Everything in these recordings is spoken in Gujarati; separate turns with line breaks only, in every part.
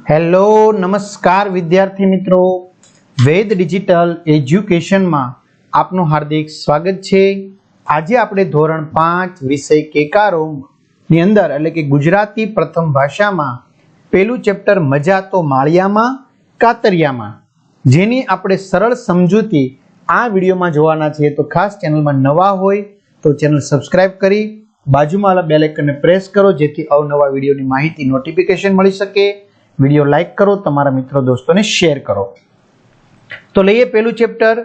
હેલો નમસ્કાર વિદ્યાર્થી મિત્રો, વેદ ડિજિટલ એજ્યુકેશનમાં આપનું હાર્દિક સ્વાગત છે। આજે આપણે ધોરણ 5 વિષય કેકારોની અંદર એટલે કે ગુજરાતી પ્રથમ ભાષામાં પહેલું ચેપ્ટર મજા તો માળિયામાં કાતરિયામાં, જેની આપણે સરળ સમજૂતી આ વિડીયોમાં જોવાના છે। તો ખાસ ચેનલમાં નવા હોય તો ચેનલ સબસ્ક્રાઇબ કરી બાજુમાં આવેલા બેલ આઇકનને પ્રેસ કરો, જેથી અવનવા વિડીયોની માહિતી નોટિફિકેશન મળી શકે। વિડીયો લાઈક કરો, તમારા મિત્રો દોસ્તોને શેર કરો। તો લઈએ પહેલું ચેપ્ટર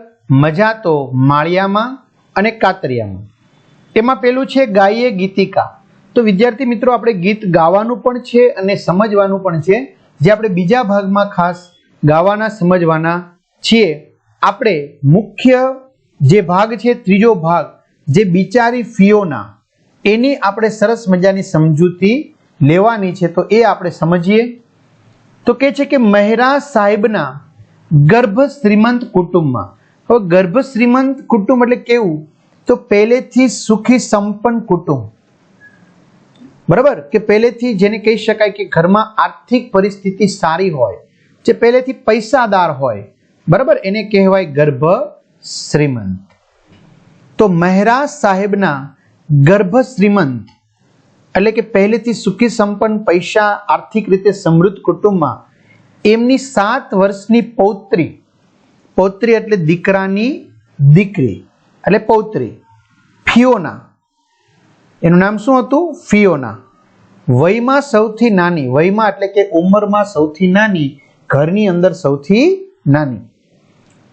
મજા તો માળિયામાં અને કાતરિયામાં। તેમાં પહેલું છે ગાઈએ ગીતિકા। તો વિદ્યાર્થી મિત્રો, આપણે ગીત ગાવાનું પણ છે અને સમજવાનું પણ છે, જે આપણે બીજા ભાગમાં ખાસ ગાવાના સમજવાના છીએ। આપણે મુખ્ય જે ભાગ છે, ત્રીજો ભાગ, જે બિચારી ફિયોના, એની આપણે સરસ મજાની સમજૂતી લેવાની છે। તો એ આપણે સમજીએ। તો કહે છે કે મહેરા સાહેબના ગર્ભ શ્રીમંત કુટુંબમાં। હવે ગર્ભ શ્રીમંત કુટુંબ એટલે કેવું? તો પહેલેથી સુખી સંપન્ન કુટુંબ, બરાબર, કે પહેલેથી જેને કહી શકાય કે ઘરમાં આર્થિક પરિસ્થિતિ સારી હોય, જે પહેલેથી પૈસાદાર હોય, બરાબર, એને કહેવાય ગર્ભ શ્રીમંત। તો મહેરા સાહેબના ગર્ભ શ્રીમંત એટલે કે પહેલેથી સુખી સંપન્ન પૈસા આર્થિક રીતે સમૃદ્ધ કુટુંબમાં એમની 7 વર્ષની પૌત્રી, પૌત્રી એટલે દીકરાની દીકરી એટલે પૌત્રી, ફિયોના, એનું નામ શું હતું? ફિયોના। વયમાં સૌથી નાની, વયમાં એટલે કે ઉંમરમાં સૌથી નાની, ઘરની અંદર સૌથી નાની।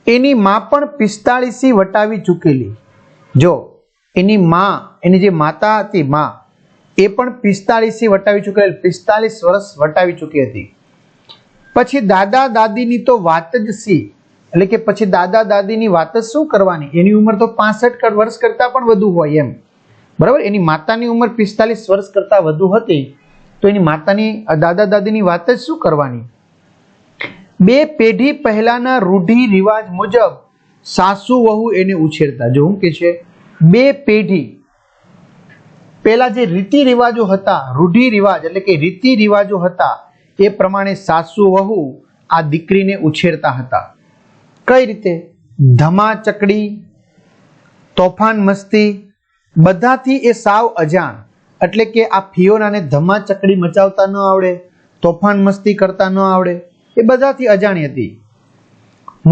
એની માં પણ 45 વટાવી ચૂકેલી। જો એની માં, એની જે માતા હતી, માં, એ પણ 45 વટાવી ચૂકેલી, 45 વર્ષ વટાવી ચૂકી હતી। પછી દાદા દાદીની તો વાત જ સી, એટલે કે પછી દાદા દાદીની વાત જ શું કરવાની, એની ઉંમર તો 65 વર્ષ કરતા પણ વધુ હોય એમ, બરાબર। એની માતાની ઉંમર 45 વર્ષ કરતા વધુ હતી, તો એની માતાની, દાદા દાદીની વાત જ શું કરવાની। 2 પેઢી પહેલાના રૂઢિ રિવાજ મુજબ સાસુ વહુ એને ઉછેરતા। જો હું કે છે 2 પેઢી પહેલા જે રીતિ રિવાજો હતા, રૂઢિ રિવાજ એટલે કે રીતિ રિવાજો હતા, એ પ્રમાણે સાસુ વહુ આ દીકરીને ઉછેરતા હતા। કઈ રીતે? ધમા ચકડી, તોફાન મસ્તી, બધાથી એ સાવ અજાણ, એટલે કે આ ફિયોનાને ધમા ચકડી મચાવતા ન આવડે, તોફાન મસ્તી કરતા ન આવડે, એ બધાથી અજાણી હતી।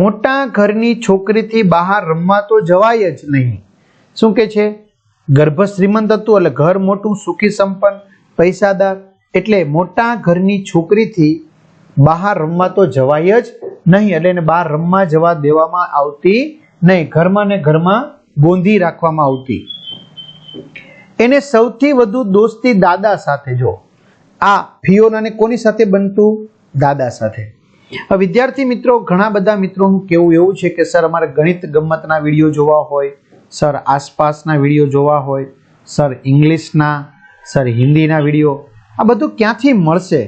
મોટા ઘરની છોકરીથી બહાર રમવા તો જવાય જ નહીં। શું કે છે? ગર્ભ શ્રીમંત હતું એટલે ઘર મોટું, સુખી સંપન્ન, પૈસાદાર, એટલે મોટા ઘરની છોકરીથી બહાર રમવા તો જવાય જ નહીં, એટલે એને બહાર રમવા જવા દેવામાં આવતી નહીં, ઘરમાં ને ઘરમાં બોંધી રાખવામાં આવતી। એને સૌથી વધુ દોસ્તી દાદા સાથે। જો આ ફિયોનાને કોની સાથે બનતું? દાદા સાથે। હવે વિદ્યાર્થી મિત્રો, ઘણા બધા મિત્રોનું કહેવું એવું છે કે સર અમારે ગણિત ગમ્મતના વિડીયો જોવા હોય, સર આસપાસના વિડીયો જોવા હોય, સર ઇંગ્લિશના, સર હિન્દીના વિડીયો, આ બધું ક્યાંથી મળશે?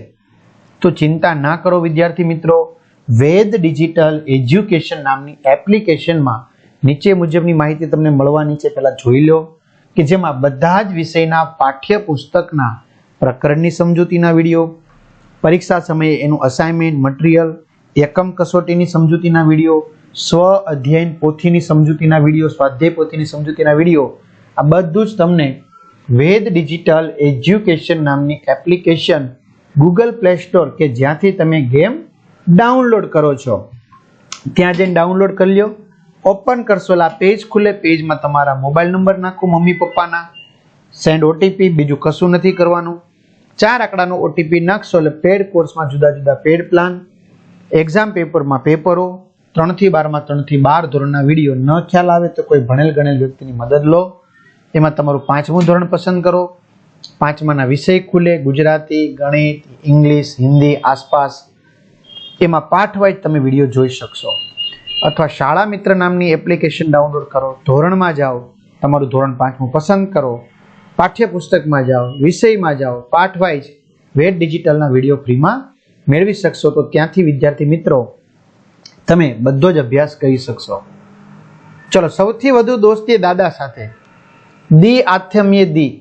તો ચિંતા ના કરો વિદ્યાર્થી મિત્રો, વેદ ડિજિટલ એજ્યુકેશન નામની એપ્લિકેશનમાં નીચે મુજબની માહિતી તમને મળવાની છે, પહેલા જોઈ લો, કે જેમાં બધા જ વિષયના પાઠ્યપુસ્તકના પ્રકરણની સમજૂતીના વિડીયો, પરીક્ષા સમયે એનું અસાઇનમેન્ટ મટીરિયલ, એકમ કસોટીની સમજૂતીના વિડીયો, સ્વ અધ્યયન પોથીની સમજૂતીના વિડીયો, સ્વાધ્યાય પોથીની સમજૂતીના વિડીયો, આ બધું જ તમને વેદ ડિજિટલ એજ્યુકેશન નામની એપ્લિકેશન ગૂગલ પ્લે સ્ટોર, કે જ્યાંથી તમે ગેમ ડાઉનલોડ કરો છો, ત્યાં જઈને ડાઉનલોડ કરી લો। ઓપન કરશો એટલે આ પેજ ખુલે, પેજમાં તમારા મોબાઈલ નંબર નાખો, મમ્મી પપ્પાના, સેન્ડ ઓટીપી, બીજું કશું નથી કરવાનું। 4 આંકડાનો ઓટીપી નાખશો એટલે પેડ કોર્સમાં જુદા જુદા પેડ પ્લાન, એક્ઝામ પેપરમાં પેપરો, 3 થી 12માં 3 થી 12 ધોરણના વિડીયો, ન ખ્યાલ આવે તો કોઈ ભણેલ ગણેલ વ્યક્તિની મદદ લો। એમાં તમારું 5મું ધોરણ પસંદ કરો, 5માના વિષય ખુલે, ગુજરાતી, ગણિત, ઇંગ્લિશ, હિન્દી, આસપાસ, એમાં પાઠ વાઇઝ તમે વિડીયો જોઈ શકશો। અથવા શાળા મિત્ર નામની એપ્લિકેશન ડાઉનલોડ કરો, ધોરણમાં જાઓ, તમારું ધોરણ 5મું પસંદ કરો, પાઠ્યપુસ્તકમાં જાઓ, વિષયમાં જાઓ, પાઠ વાઇઝ વેદ ડિજિટલના વિડીયો ફ્રીમાં મેળવી શકશો। તો ત્યાંથી વિદ્યાર્થી મિત્રો તમે બધો જ અભ્યાસ કરી શકશો। ચલો, સૌથી વધુ દોસ્તી દાદા સાથે। દી આથમ્ય દી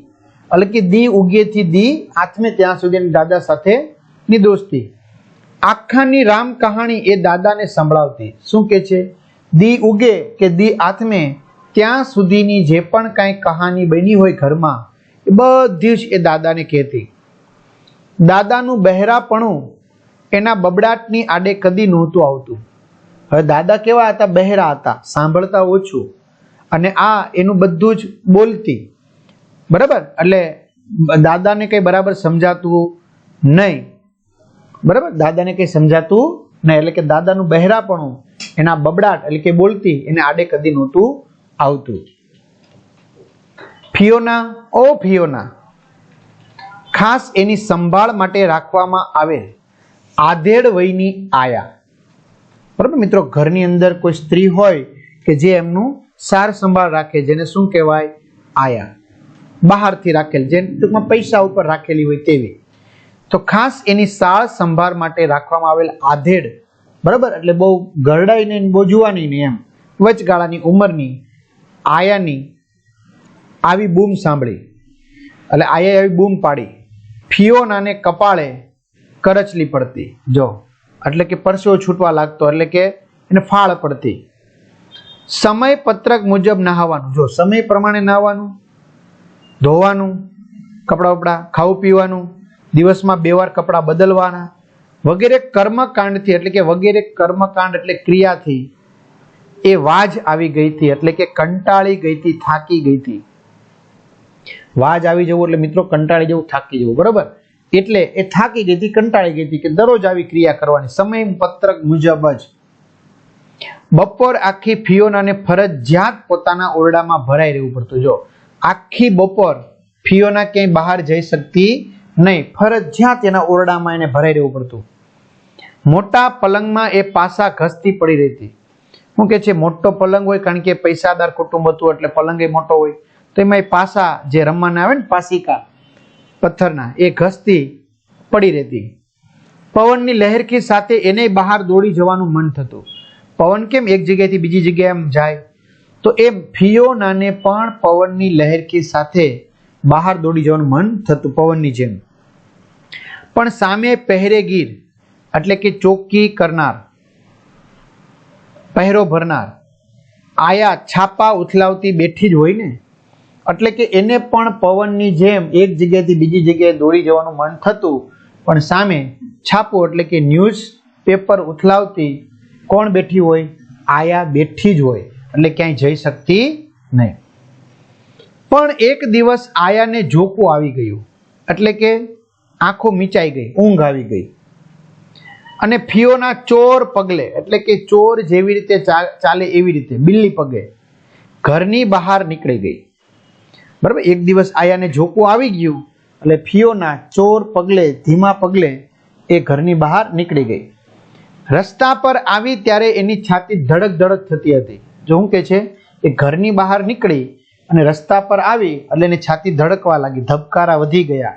એટલે કે દી ઉગેથી દી આથમે ત્યાં સુધી દાદા સાથેની દોસ્તી। આખાની રામ કહાણી એ દાદાને સંભળાવતી. શું કે છે? દી ઉગે કે દી આથમે ત્યાં સુધીની જે પણ કાંઈ કહાની બની હોય ઘરમાં એ બધી જ એ દાદાને કહેતી. દાદાનું બહેરાપણું એના બબડાટની આડે કદી નહોતું આવતું. હવે દાદા કેવા હતા? બહેરા હતા, સાંભળતા ઓછું, અને આ એનું બધું જ બોલતી. બરાબર? એટલે દાદાને કઈ બરાબર સમજાતું નહીં. બરાબર? દાદાને કઈ સમજાતું નહીં, એટલે કે દાદાનું બહેરાપણું એના બબડાટ એટલે કે બોલતી એને આડે કદી નહોતું આવતું. ફિયોના, ઓ ફિયોના, ખાસ એની સંભાળ માટે રાખવામાં આવેલ આધેડ વયની આયા. બરાબર મિત્રો, ઘરની અંદર કોઈ સ્ત્રી હોય કે જે એમનું સાર સંભાળ રાખે, જેને શું કહેવાય? આયા. બહારથી રાખેલ, જે ટૂંકમાં પૈસા ઉપર રાખેલી હોય તેવી. તો ખાસ એની સાર સંભાળ માટે રાખવામાં આવેલ આધેડ, બરાબર, એટલે બહુ ગરડાઈ નહીં, બહુ જુવાની નહીં, એમ વચગાળાની ઉંમરની આયાની આવી બૂમ સાંભળી, એટલે આયાએ આવી બૂમ પાડી. ફિયોનાને કપાળે કરચલી પડતી. જો, એટલે કે પરસેવો છૂટવા લાગતો, એટલે કે એને ફાળ પડતી. સમય પત્રક મુજબ નહાવાનું. જો, સમય પ્રમાણે નહાવાનું, ધોવાનું, કપડાં વપડા, ખાવું પીવાનું, દિવસમાં 2 વાર કપડાં બદલવાના, વગેરે કર્મકાંડથી, એટલે કે વગેરે કર્મકાંડ એટલે ક્રિયાથી એ વાજ આવી ગઈ હતી, એટલે કે કંટાળી ગઈ હતી, થાકી ગઈ હતી. વાજ આવી જવું એટલે મિત્રો કંટાળી જવું, થાકી જવું. બરોબર? એટલે એ થાકી ગઈ હતી, કંટાળી ગઈ હતી કે દરરોજ આવી ક્રિયા કરવાની, સમય પત્રક મુજબ જ. બપોર આખી ફિયોનાને ફરજિયાત પોતાના ઓરડામાં ભરાઈ રહેવું પડતું. જો, આખી બપોર ફિયોના ક્યાંય બહાર જઈ શકતી નહીં, ફરજિયાત એના ઓરડામાં એને ભરાઈ રહેવું પડતું. મોટા પલંગમાં એ પાસા ઘસતી પડી રહેતી. શું કે છે? મોટો પલંગ હોય, કારણ કે પૈસાદાર કુટુંબ હતું એટલે પલંગ એ મોટો હોય, તો એમાં એ પાસા જે રમવાના આવે ને, પાસિકા પથ્થરના, એ ઘસતી પડી રહેતી. પવનની લહેરખી સાથે એને બહાર દોડી જવાનું મન થતું. પવન કેમ એક જગ્યાએથી બીજી જગ્યાએ એમ જાય, તો એ ફિયોનાને પણ પવનની લહેરખી સાથે બહાર દોડી જવાનું મન થતું, પવનની જેમ. પણ સામે પહેરેગીર એટલે કે ચોકી કરનાર, પહેરો ભરનાર આયા છાપા ઉથલાવતી બેઠી જ હોય ને, એટલે કે એને પણ પવનની જેમ એક જગ્યાએથી બીજી જગ્યાએ દોડી જવાનું મન થતું, પણ સામે છાપો એટલે કે ન્યૂઝ પેપર ઉથલાવતી કોણ બેઠી હોય? આયા બેઠી જ હોય, એટલે ક્યાંય જઈ શકતી નહીં. પણ એક દિવસ આયાને ઝોકું આવી ગયું, એટલે કે આંખો મીચાઈ ગઈ, ઊંઘ આવી ગઈ, અને ફિયોના ચોર પગલે, એટલે કે ચોર જેવી રીતે ચાલે એવી રીતે બિલ્લી પગે ઘરની બહાર નીકળી ગઈ. બરાબર? એક દિવસ આયાને ઝોકું આવી ગયું, એટલે ફિયોના ચોર પગલે, ધીમા પગલે એ ઘરની બહાર નીકળી ગઈ. રસ્તા પર આવી ત્યારે એની છાતી ધડક ધડક થતી હતી. જો શું કે છે? એ ઘરની બહાર નીકળી અને રસ્તા પર આવી એટલે એની છાતી ધડકવા લાગી, ધબકારા વધી ગયા.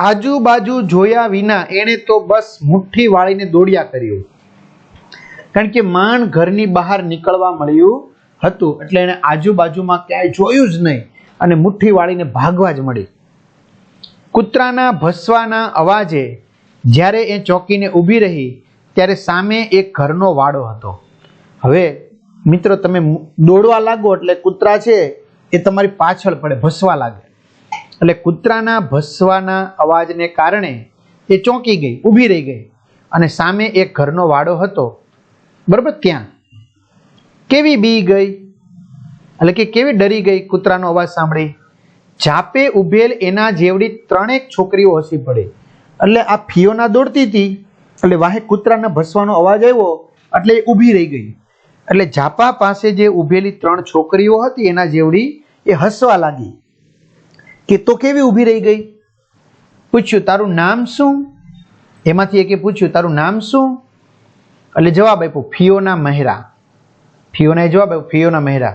આજુબાજુ જોયા વિના એણે તો બસ મુઠ્ઠી વાળીને દોડ્યા કર્યું, કારણ કે માંડ ઘરની બહાર નીકળવા મળ્યું હતું, એટલે એને આજુબાજુમાં ક્યાંય જોયું જ નહીં અને મુઠ્ઠી વાળીને ભાગવા જ મળી. કૂતરાના ભસવાના અવાજે જ્યારે એ ચોકીને ઊભી રહી ત્યારે સામે એક ઘરનો વાડો હતો. હવે મિત્રો, તમે દોડવા લાગો એટલે કૂતરા છે એ તમારી પાછળ પડે, ભસવા લાગે. એટલે કૂતરાના ભસવાના અવાજને કારણે એ ચોંકી ગઈ, ઊભી રહી ગઈ, અને સામે એક ઘરનો વાડો હતો. બરાબર? ત્યાં કેવી બી ગઈ, એટલે કે કેવી ડરી ગઈ કૂતરાનો અવાજ સાંભળી. ઝાપે ઉભેલ એના જેવડી 3 છોકરીઓ હસી પડી. એટલે આ ફિયોના દોડતી હતી, એટલે વાહે કૂતરાના ભસવાનો અવાજ આવ્યો એટલે એ ઊભી રહી ગઈ. એટલે ઝાપા પાસે જે ઊભેલી 3 છોકરીઓ હતી એના જેવડી એ હસવા લાગી. કે તો કેવી ઊભી રહી ગઈ? પૂછ્યું, તારું નામ શું? એમાંથી એકે પૂછ્યું, તારું નામ શું? એટલે જવાબ આપ્યો, ફિયોના મહેરા. ફિયોનાએ જવાબ આપ્યો, ફિયોના મહેરા.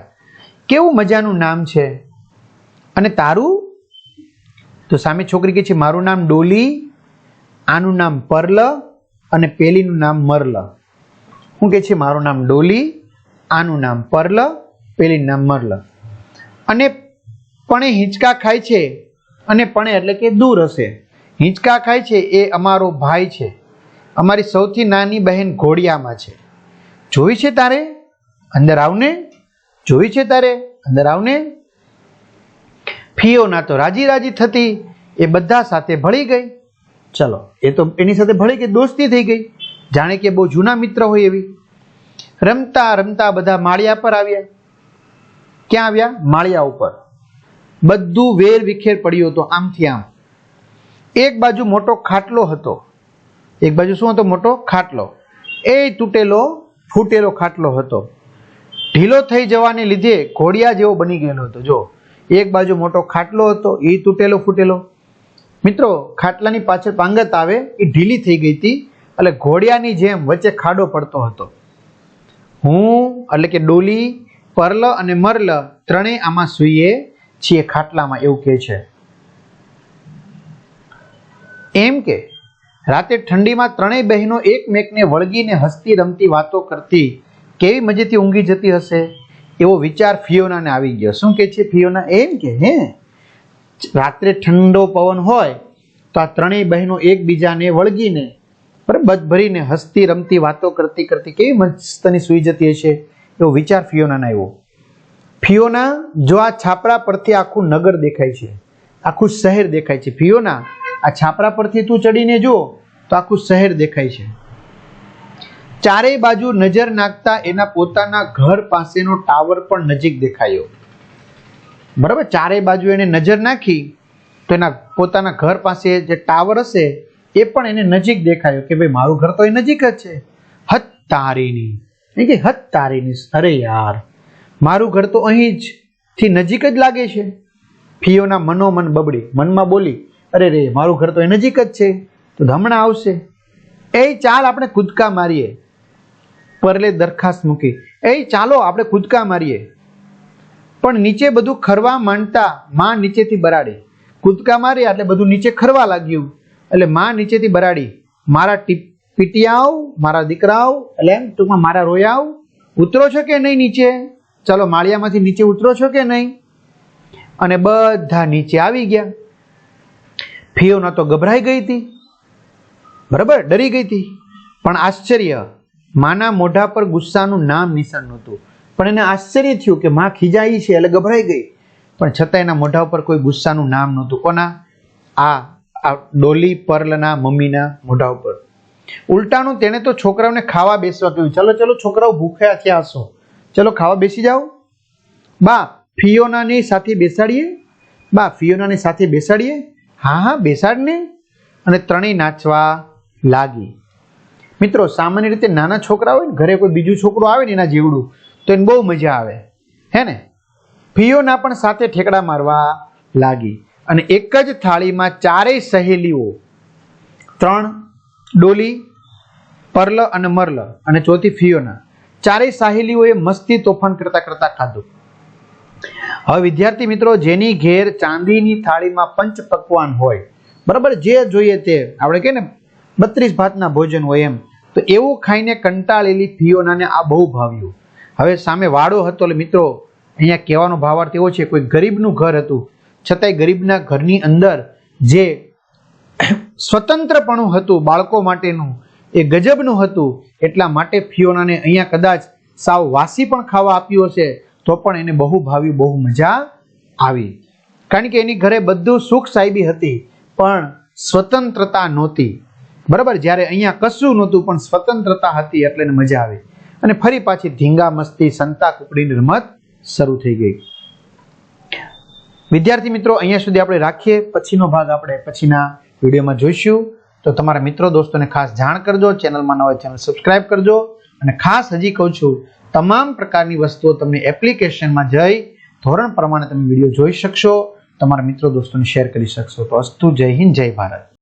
કેવું મજાનું નામ છે, અને તારું? તો સામે છોકરી કહે છે, મારું નામ ડોલી, આનું નામ પરલ, અને પેલીનું નામ મરલ. હું કહે છે, મારું નામ ડોલી, આનું નામ પરલ, પેલીનું નામ મરલ. અને પણ હિંચકા ખાય છે, અને પણ એટલે કે દૂર હશે. હિંચકા ખાય છે એ અમારો ભાઈ છે, અમારી સૌથી નાની બહેન ઘોડિયામાં છે. જોઈ છે તારે? અંદર આવને. જોઈ છે તારે? અંદર આવને. ફિયોના તો રાજી રાજી થતી, એ બધા સાથે ભળી ગઈ. ચલો, એ તો એની સાથે ભળી ગઈ, દોસ્તી થઈ ગઈ, જાણે કે બહુ જૂના મિત્ર હોય એવી. રમતા રમતા બધા માળિયા પર આવ્યા. ક્યાં આવ્યા? માળિયા ઉપર. બધું વેર વિખેર પડ્યું હતું, આમથી આમ. એક બાજુ મોટો ખાટલો હતો. એક બાજુ શું હતો? મોટો ખાટલો. એ તૂટેલો ફૂટેલો ખાટલો હતો. ઢીલો થઈ જવાને લીધે ઘોડિયા જેવો બની ગયેલો હતો. જો, એક બાજુ મોટો ખાટલો હતો, એ તૂટેલો ફૂટેલો. મિત્રો, ખાટલાની પાછળ પાંગત આવે, એ ઢીલી થઈ ગઈ હતી, એટલે ઘોડિયાની જેમ વચ્ચે ખાડો પડતો હતો. હું એટલે કે ડોલી, પરલ અને મરલ ત્રણેય આમાં સૂઈએ છીએ ખાટલામાં, એવું કહે છે. એમ કે રાતે ઠંડીમાં ત્રણેય બહેનો એકમેકને વળગીને હસતી રમતી વાતો કરતી કેવી મજેથી ઊંઘી જતી હશે, એવો વિચાર ફિયોનાને આવી ગયો. શું કહે છે ફિયોના? એમ કે રાત્રે ઠંડો પવન હોય તો આ ત્રણેય બહેનો એકબીજાને વળગીને બધ ભરીને હસતી રમતી વાતો કરતી કરતી કેવી મસ્તની સૂઈ જતી હશે, એવો વિચાર ફિયોનાને આવ્યો. ફિયોના, જો આ છાપરા પરથી આખું નગર દેખાય છે, આખું શહેર દેખાય છે. ફિયોના, આ છાપરા પરથી તું ચડીને જો તો આખું શહેર દેખાય છે. ચારેય બાજુ નજર નાખતા એના પોતાના ઘર પાસેનો ટાવર પણ નજીક દેખાયો. બરાબર, ચારેય બાજુ એને નજર નાખી તો એના પોતાના ઘર પાસે જે ટાવર હશે એ પણ એને નજીક દેખાયો કે ભાઈ મારું ઘર તો એ નજીક જ છે. હત તારીની, એ કે હત તારીની, અરે યાર મારું ઘર તો અહીં જ થી નજીક જ લાગે છે. ફિયોના મનોમન બબડી, મનમાં બોલી, અરે રે મારું ઘર તો એ નજીક જ છે, તો હમણાં આવશે. એ ચાલ આપણે કૂદકા મારીએ. પરલે દરખાસ્ત મૂકી, એ ચાલો આપણે કૂદકા મારીએ. પણ નીચે બધું ખરવા માંડતા માં નીચેથી બરાડી. કૂદકા માર્યા એટલે બધું નીચે ખરવા લાગ્યું, એટલે માં નીચેથી બરાડી, મારા પીટિયાઓ, મારા દીકરાઓ, એટલે એમ ટૂંકમાં મારા રોયાઓ, ઉતરો છો કે નહીં નીચે? ચલો માળિયામાંથી નીચે ઉતરો છો કે નહીં? અને બધા નીચે આવી ગયા. ફિયોના તો ગભરાઈ ગઈ હતી, બરાબર, ડરી ગઈ હતી. પણ આશ્ચર્ય, માના મોઢા પર ગુસ્સાનું નામ નિશાન નહોતું. પણ એને આશ્ચર્ય થયું કે માં ખીજાઈ છે એટલે ગભરાઈ ગઈ, પણ છતાં એના મોઢા ઉપર કોઈ ગુસ્સાનું નામ નહોતું. કોના? આ ડોલી પરલના મમ્મીના મોઢા ઉપર. ઉલટાનું તેણે તો છોકરાઓને ખાવા બેસવા કહ્યું. ચલો ચલો છોકરાઓ, ભૂખ્યા થયા હશો, ચલો ખાવા બેસી જાઓ. બા ફિયોનાની સાથે બેસાડીએ, બા ફિયોનાની સાથે બેસાડીએ. હા હા બેસાડને. અને ત્રણેય નાચવા લાગી. મિત્રો, સામાન્ય રીતે નાના છોકરા હોય ને, ઘરે કોઈ બીજું છોકરું આવે ને એના જેવડું, તો એને બહુ મજા આવે, હે ને? ફિયોના પણ સાથે ઠેકડા મારવા લાગી. અને એક જ થાળીમાં ચારેય સહેલીઓ, ત્રણ ડોલી, પરલ અને મરલ અને ચોથી ફિયોના, ચારેય સહેલીઓએ મસ્તી તોફાન કરતા કરતા ખાધું. હવે વિદ્યાર્થી મિત્રો, જેની ઘેર ચાંદીની થાળીમાં પંચ પકવાન હોય, બરાબર, જે જોઈએ તે આપણે કહે ને 32 ભાતના ભોજન હોય એમ, તો એવું ખાઈને કંટાળેલી ફિયોનાને આ બહુ ભાવ્યું. હવે સામે વાડો હતો. એટલે મિત્રો, અહીંયા કહેવાનો ભાવાર્થ એવો છે, કોઈ ગરીબનું ઘર હતું, છતાંય ગરીબના ઘરની અંદર જે સ્વતંત્રપણું હતું બાળકો માટેનું, એ ગજબનું હતું. એટલા માટે ફિયોનાને અહીંયા કદાચ સાવ વાસી પણ ખાવા આપ્યું હશે તો પણ એને બહુ ભાવ્યું, બહુ મજા આવી. કારણ કે એની ઘરે બધું સુખ સાહેબી હતી પણ સ્વતંત્રતા નહોતી. બરાબર, જ્યારે અહીંયા કશું નહોતું પણ સ્વતંત્રતા હતી, એટલે એને મજા આવી. અને ફરી પાછી ધીંગા મસ્તી, સંતા કુકડીની રમત શરૂ થઈ ગઈ. વિદ્યાર્થી મિત્રો, અહીંયા સુધી આપણે રાખીએ. પછીનો ભાગ આપણે પછીના વિડીયોમાં જોઈશું. તો તમારા મિત્રો દોસ્તોને ખાસ જાણ કરજો. ચેનલમાં ન હોય ચેનલ સબસ્ક્રાઇબ કરજો. અને ખાસ હજી કહું છું, તમામ પ્રકારની વસ્તુઓ તમને એપ્લિકેશનમાં જઈ ધોરણ પ્રમાણે તમે વિડીયો જોઈ શકશો, તમારા મિત્રો દોસ્તોને શેર કરી શકશો. તો અસ્તુ, જય હિન્દ, જય ભારત.